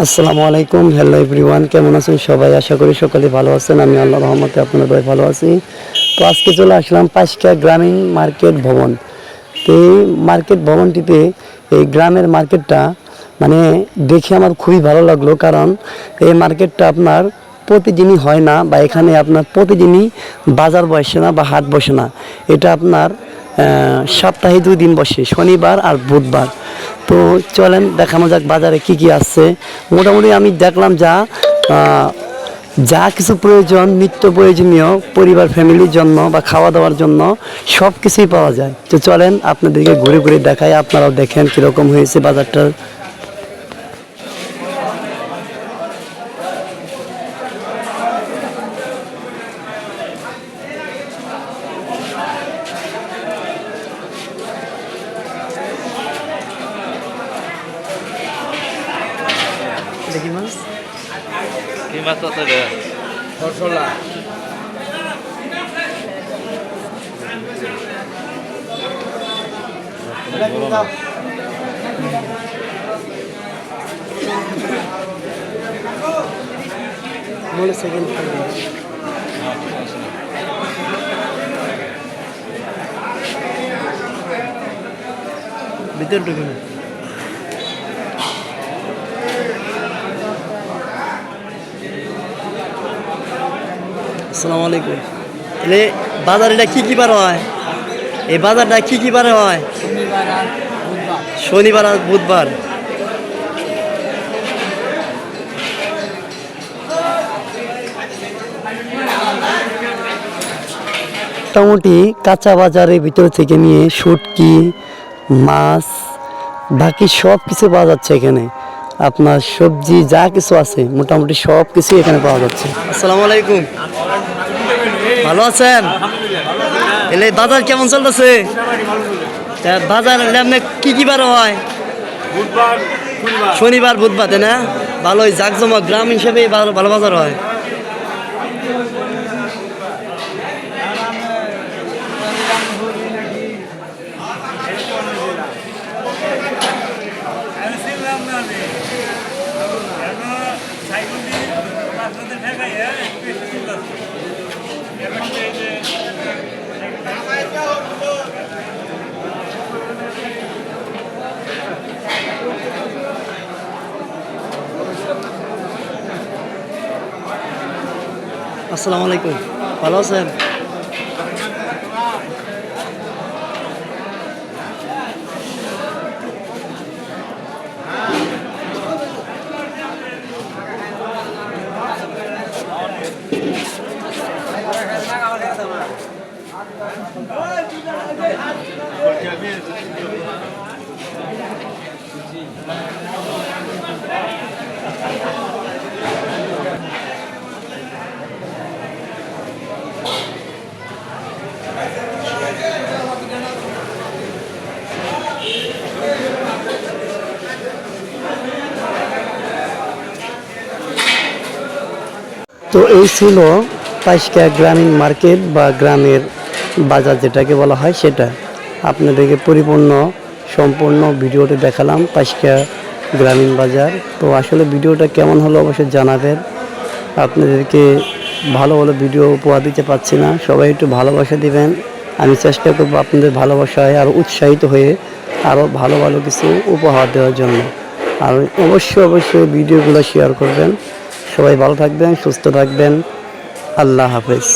আসসালামু আলাইকুম। Hello everyone, কেমন আছেন সবাই? আশা করি সকলে ভালো আছেন। আমি আল্লাহর রহমতে আপনাদের ভালো আছি। তো আজকে চলে আসলাম পাঁচকা গ্রামীণ মার্কেট ভবন। তো এই মার্কেট ভবনটিতে এই গ্রামের মার্কেটটা মানে দেখে আমার খুবই ভালো লাগলো, কারণ এই মার্কেটটা আপনার প্রতিদিনই হয় না, বা এখানে আপনার প্রতিদিনই বাজার বসে না বা হাট বসে না। এটা আপনার সপ্তাহে 2 দিন বসে, শনিবার আর বুধবার। তো চলেন দেখানো যাক বাজারে কি কি আসছে। মোটামুটি আমি দেখলাম যা কিছু প্রয়োজন, নিত্য প্রয়োজনীয় পরিবার ফ্যামিলির জন্য বা খাওয়া দাওয়ার জন্য সব কিছুই পাওয়া যায়। তো চলেন আপনাদেরকে ঘুরে ঘুরে দেখাই, আপনারাও দেখেন কীরকম হয়েছে বাজারটা। দেখি মাছ, কি মাছ আছে রে? রসলা। সেকেন্ড ভিতরে ঢুকে না। আসসালামু আলাইকুম। তাহলে বাজার এটা কী কী বার হয়? এই বাজারটা কী কী বারে হয়? শনিবার আর বুধবার। মোটামুটি কাঁচা বাজারের ভিতর থেকে নিয়ে শুটকি, মাছ, বাকি সব কিছু পাওয়া যাচ্ছে এখানে। আপনার সবজি যা কিছু আছে মোটামুটি সব কিছুই এখানে পাওয়া যাচ্ছে। আসসালামু আলাইকুম, ভালো আছেন? এলে বাজার কেমন চলতেছে? বাজার এমনি কি কি বার হয়? শনিবার বুধবার, তাই না? ভালোই জাকজমক গ্রাম হিসেবে ভালো বাজার হয়। আসসালামু আলাইকুম, ভালো আছেন? তো এই ছিল পাঁচকা গ্রামীণ মার্কেট বা গ্রামের বাজার যেটাকে বলা হয় সেটা। আপনাদেরকে সম্পূর্ণ ভিডিওটি দেখালাম পাঁচকা গ্রামীণ বাজার। তো আসলে ভিডিওটা কেমন হলো অবশ্যই জানাবেন। আপনাদেরকে ভালো ভালো ভিডিও উপহার দিতে পারছি না, সবাই একটু ভালোবাসা দিবেন। আমি চেষ্টা করবো আপনাদের ভালোবাসায় আরও উৎসাহিত হয়ে আরও ভালো ভালো কিছু উপহার দেওয়ার জন্য। আর অবশ্যই ভিডিওগুলো শেয়ার করবেন। সবাই ভালো থাকবেন, সুস্থ থাকবেন। আল্লাহ হাফেজ।